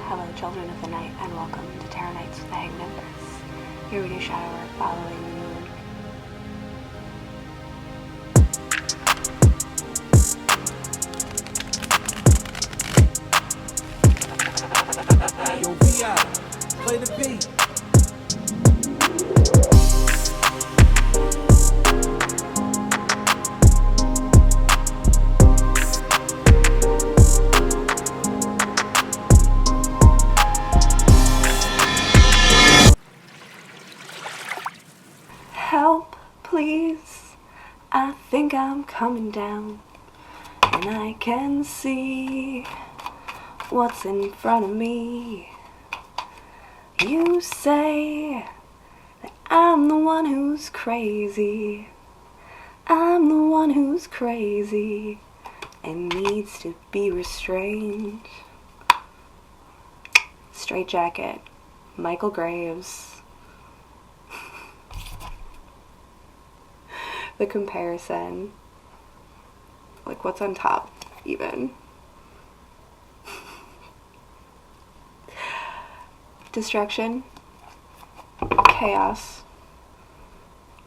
Hello, children of the night, and welcome to Terror Nights with the Hanged Empress. Here we do shadow work following the moon. Yo, VI, play the beat. Help, please. I think I'm coming down, and I can see what's in front of me. You say that I'm the one who's crazy. I'm the one who's crazy and needs to be restrained. Straight Jacket, Michael Graves. The comparison, like what's on top even. Destruction, chaos,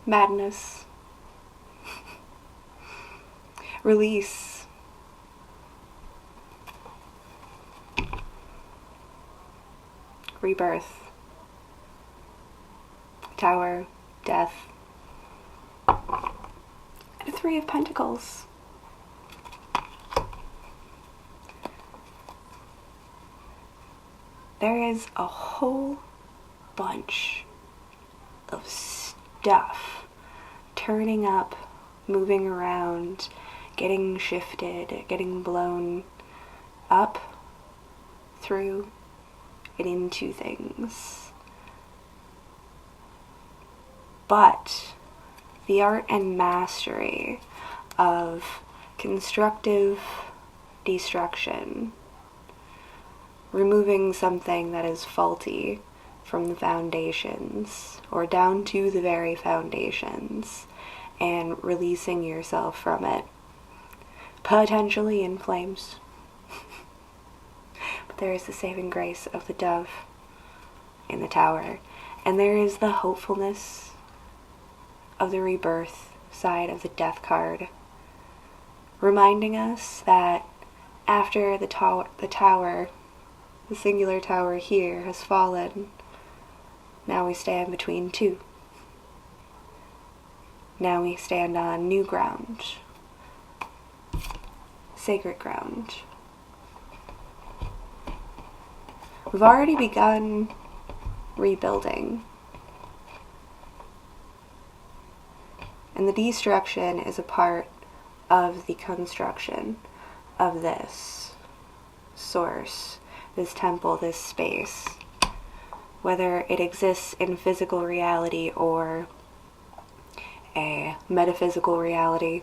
madness, release, rebirth, tower, death, and a Three of Pentacles. There is a whole bunch of stuff turning up, moving around, getting shifted, getting blown up, through, and into things. But the art and mastery of constructive destruction, removing something that is faulty from the foundations, or down to the very foundations, and releasing yourself from it, potentially in flames. But there is the saving grace of the dove in the tower, and there is the hopefulness of the rebirth side of the death card, reminding us that after the tower, the singular tower here has fallen, now we stand between two. Now we stand on new ground, sacred ground. We've already begun rebuilding, and the destruction is a part of the construction of this source, this temple, this space, whether it exists in physical reality or a metaphysical reality,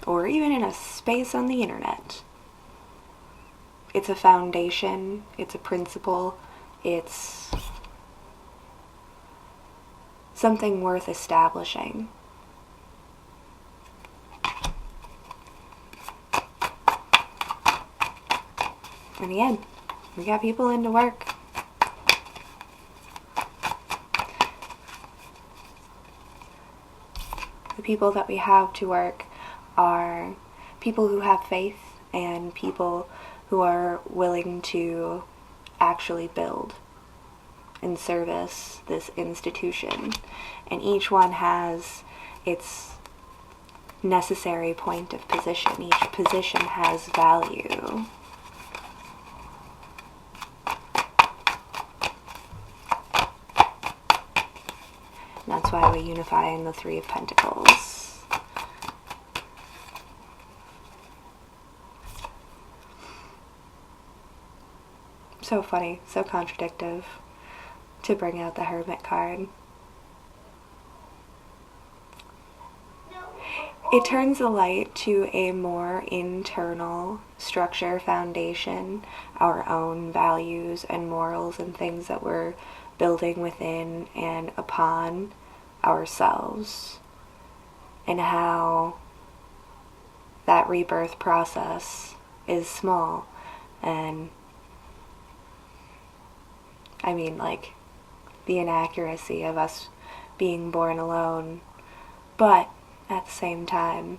or even in a space on the internet. It's a foundation, it's a principle, it's something worth establishing. In the end, we got people into work. The people that we have to work are people who have faith and people who are willing to actually build and service this institution. And each one has its necessary point of position. Each position has value. That's why we unify in the Three of Pentacles. So funny, so contradictive to bring out the Hermit card. It turns the light to a more internal structure, foundation, our own values and morals and things that we're building within and upon ourselves, and how that rebirth process is small and I mean, like, the inaccuracy of us being born alone, but at the same time,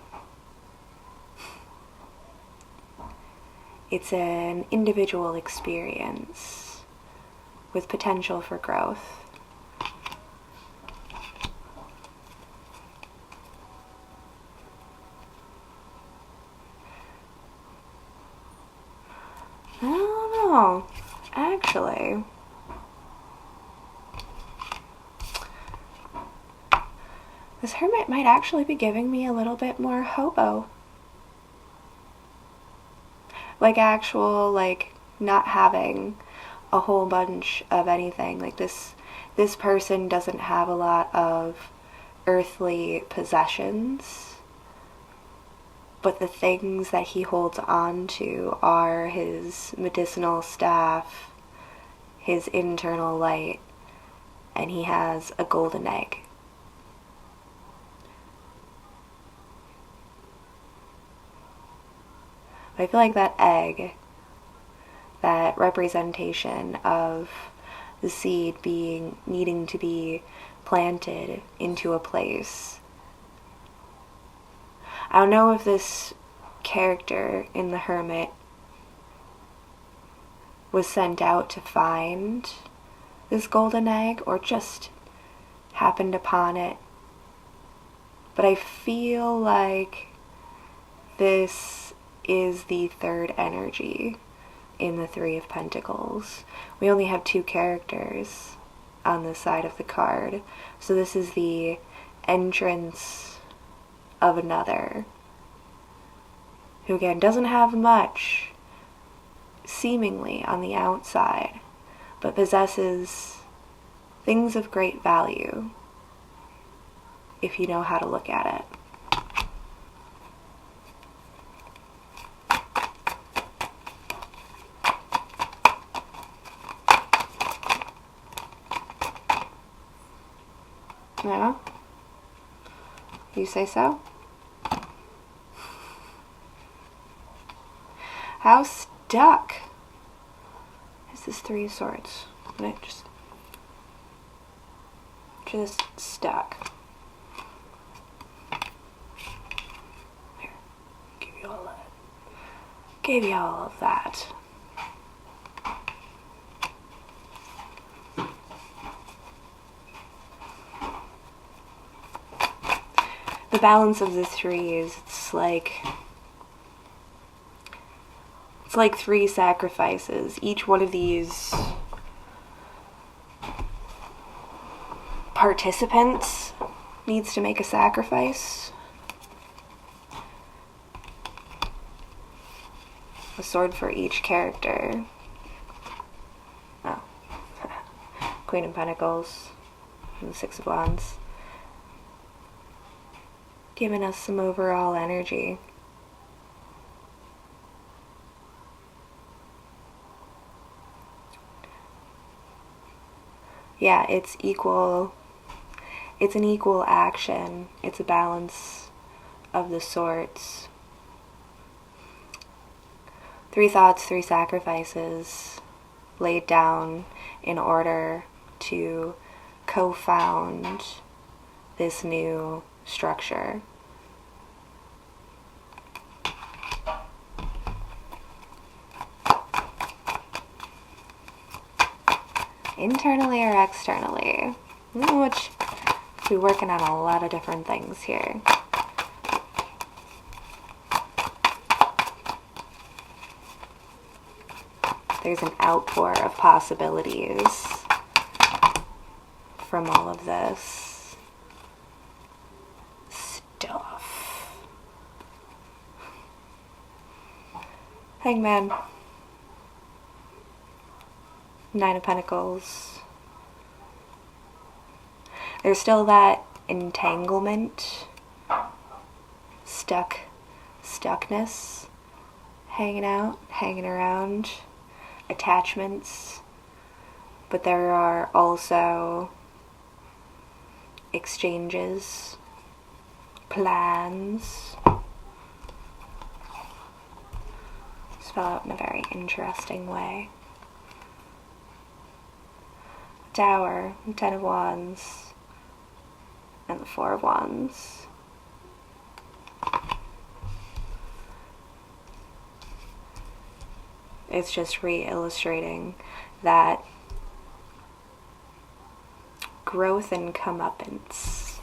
it's an individual experience with potential for growth. I don't know, actually. This hermit might actually be giving me a little bit more hobo. Like actual, like, not having a whole bunch of anything. Like this person doesn't have a lot of earthly possessions, but the things that he holds on to are his medicinal staff, his internal light, and he has a golden egg. I feel like that egg, that representation of the seed needing to be planted into a place. I don't know if this character in The Hermit was sent out to find this golden egg or just happened upon it, but I feel like this is the third energy in the Three of Pentacles. We only have two characters on this side of the card, so this is the entrance of another, who again doesn't have much seemingly on the outside, but possesses things of great value if you know how to look at it. Yeah? You say so? How stuck is this Three of Swords? And it just stuck. Here, give you all that. Gave you all of that. The balance of the threes, it's like three sacrifices. Each one of these participants needs to make a sacrifice. A sword for each character. Oh. Queen of Pentacles and the Six of Wands. Giving us some overall energy. Yeah, it's equal. It's an equal action. It's a balance of the sorts. 3 thoughts, 3 sacrifices laid down in order to co-found this new structure. Internally or externally, which we're working on a lot of different things here. There's an outpour of possibilities from all of this stuff. Hangman. 9 of Pentacles. There's still that entanglement, stuckness, hanging around, attachments, but there are also exchanges, plans, spelled out in a very interesting way. Tower, 10 of Wands, and the 4 of Wands. It's just re-illustrating that growth and comeuppance.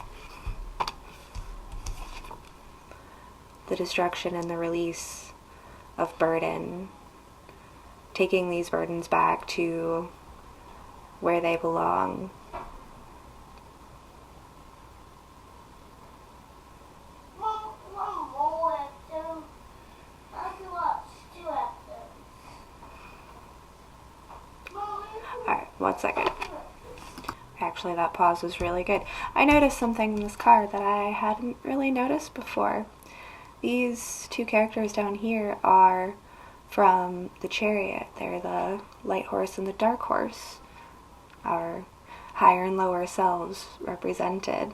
The destruction and the release of burden. Taking these burdens back to where they belong. Alright, 1 second. Actually, that pause was really good. I noticed something in this card that I hadn't really noticed before. These 2 characters down here are from the Chariot. They're the light horse and the dark horse. Our higher and lower selves represented.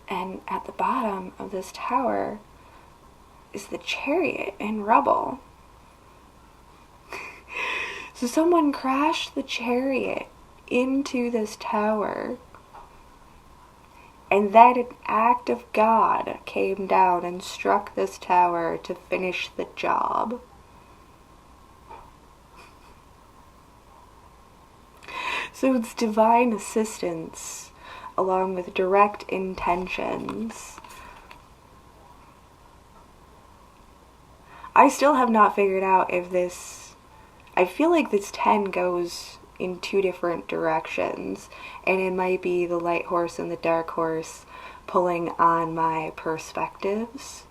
And at the bottom of this tower is the Chariot in rubble. So someone crashed the Chariot into this tower, and then an act of God came down and struck this tower to finish the job. So it's divine assistance along with direct intentions. I still have not figured out if this... I feel like this 10 goes in 2 different directions, and it might be the light horse and the dark horse pulling on my perspectives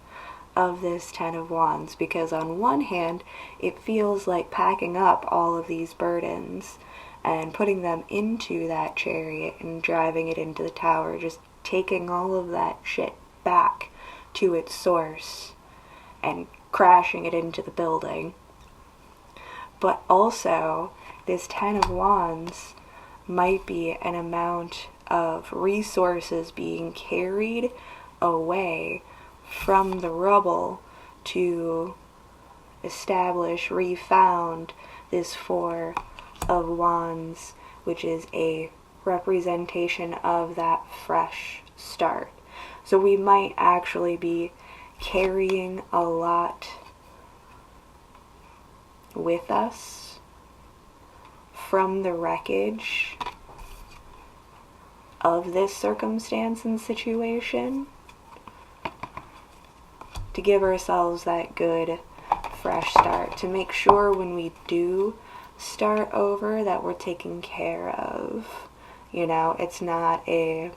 of this 10 of Wands, because on one hand it feels like packing up all of these burdens and putting them into that Chariot and driving it into the tower, just taking all of that shit back to its source and crashing it into the building. But also, this 10 of Wands might be an amount of resources being carried away from the rubble to establish, refound this 4 of Wands, which is a representation of that fresh start. So we might actually be carrying a lot with us from the wreckage of this circumstance and situation to give ourselves that good fresh start, to make sure when we do start over that we're taken care of. You know, it's not a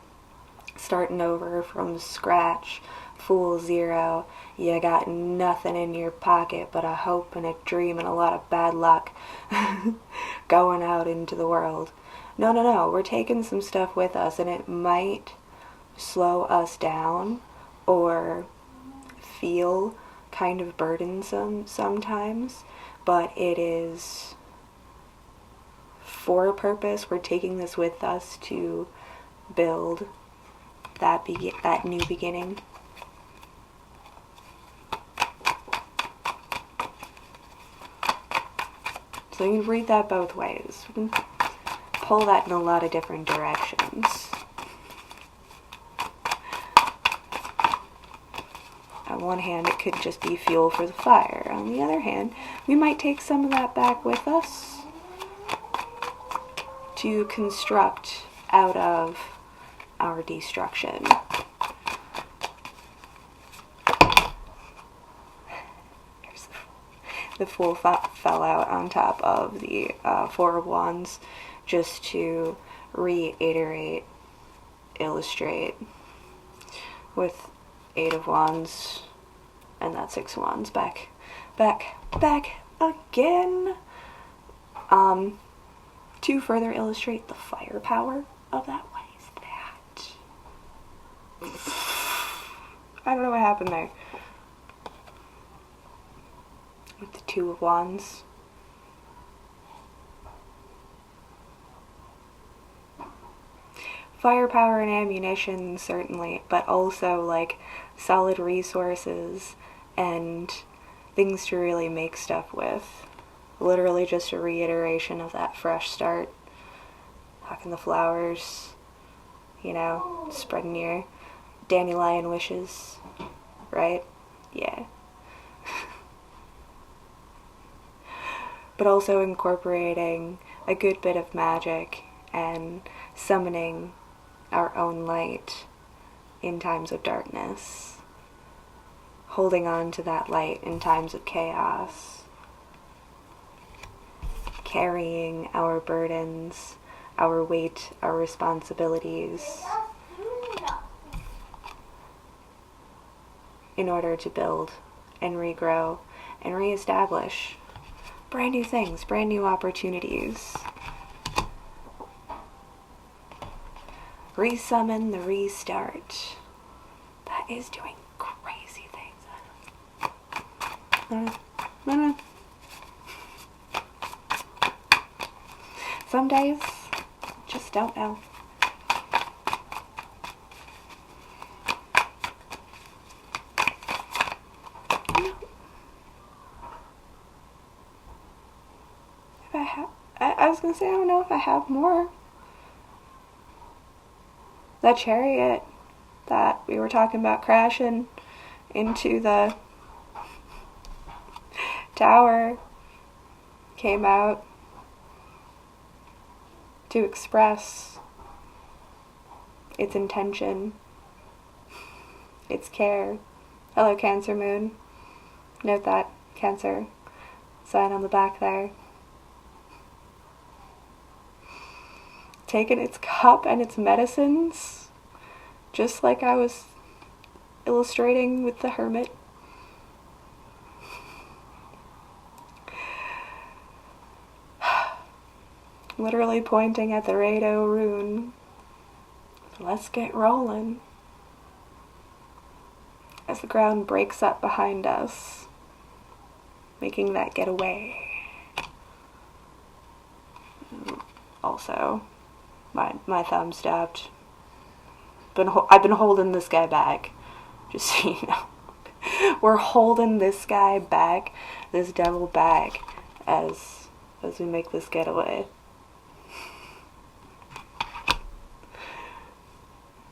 starting over from scratch, full zero. You got nothing in your pocket but a hope and a dream and a lot of bad luck going out into the world. No, we're taking some stuff with us, and it might slow us down or feel kind of burdensome sometimes, but it is for a purpose. We're taking this with us to build that new beginning. So you can read that both ways. We can pull that in a lot of different directions. On one hand, it could just be fuel for the fire. On the other hand, we might take some of that back with us to construct out of our destruction. The Fool fell out on top of the 4 of Wands, just to reiterate, illustrate, with 8 of Wands and that 6 of Wands back again. To further illustrate the firepower of that. What is that? I don't know what happened there. With the 2 of Wands. Firepower and ammunition, certainly, but also like solid resources and things to really make stuff with. Literally just a reiteration of that fresh start. Hucking the flowers, spreading your dandelion wishes, right? Yeah. But also incorporating a good bit of magic and summoning our own light in times of darkness. Holding on to that light in times of chaos. Carrying our burdens, our weight, our responsibilities in order to build and regrow and reestablish brand new things, brand new opportunities. Resummon the restart. That is doing crazy things. Some days, just don't know. I was gonna say, I don't know if I have more. That chariot that we were talking about crashing into the tower came out to express its intention, its care. Hello, Cancer Moon. Note that Cancer sign on the back there. Taking its cup and its medicines, just like I was illustrating with the hermit. Literally pointing at the Rado rune. Let's get rolling. As the ground breaks up behind us, making that getaway. Also, my thumb stabbed. I've been holding this guy back, just so you know. We're holding this guy back, this devil back, as we make this getaway.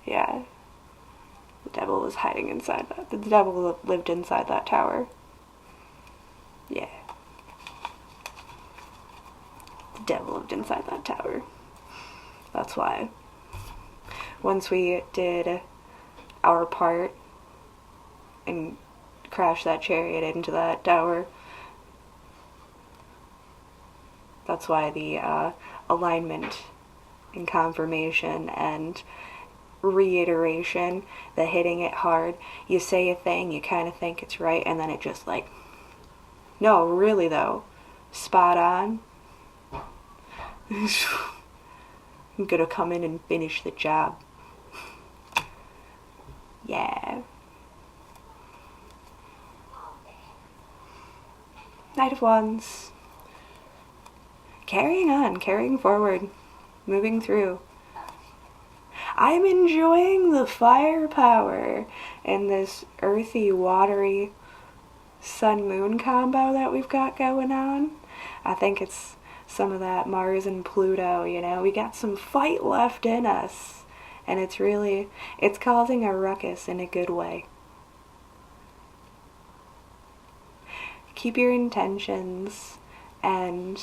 Yeah. The devil was hiding inside that. The devil lived inside that tower. Yeah. The devil lived inside that tower. That's why. Once we did our part and crashed that chariot into that tower, that's why the alignment and confirmation and reiteration, the hitting it hard, you say a thing, you kind of think it's right, and then it just like, no, really though, spot on. I'm gonna come in and finish the job. Yeah. Knight of Wands. Carrying on, carrying forward, moving through. I'm enjoying the firepower and this earthy, watery sun-moon combo that we've got going on. I think it's some of that Mars and Pluto, we got some fight left in us. And it's causing a ruckus in a good way. Keep your intentions and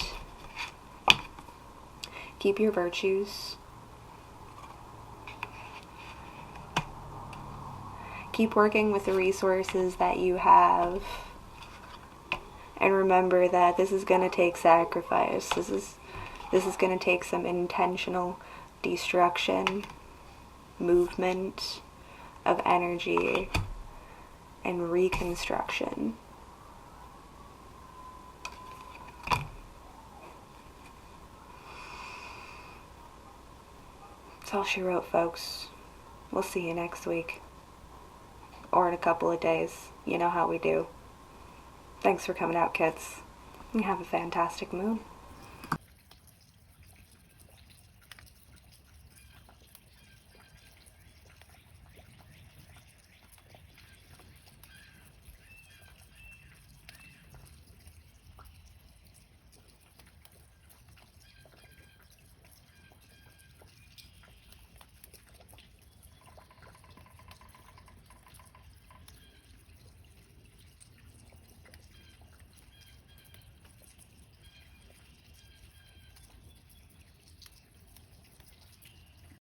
keep your virtues. Keep working with the resources that you have. And remember that this is going to take sacrifice. This is going to take some intentional destruction, movement of energy, and reconstruction. That's all she wrote, folks. We'll see you next week. Or in a couple of days. You know how we do. Thanks for coming out, kids. You have a fantastic moon.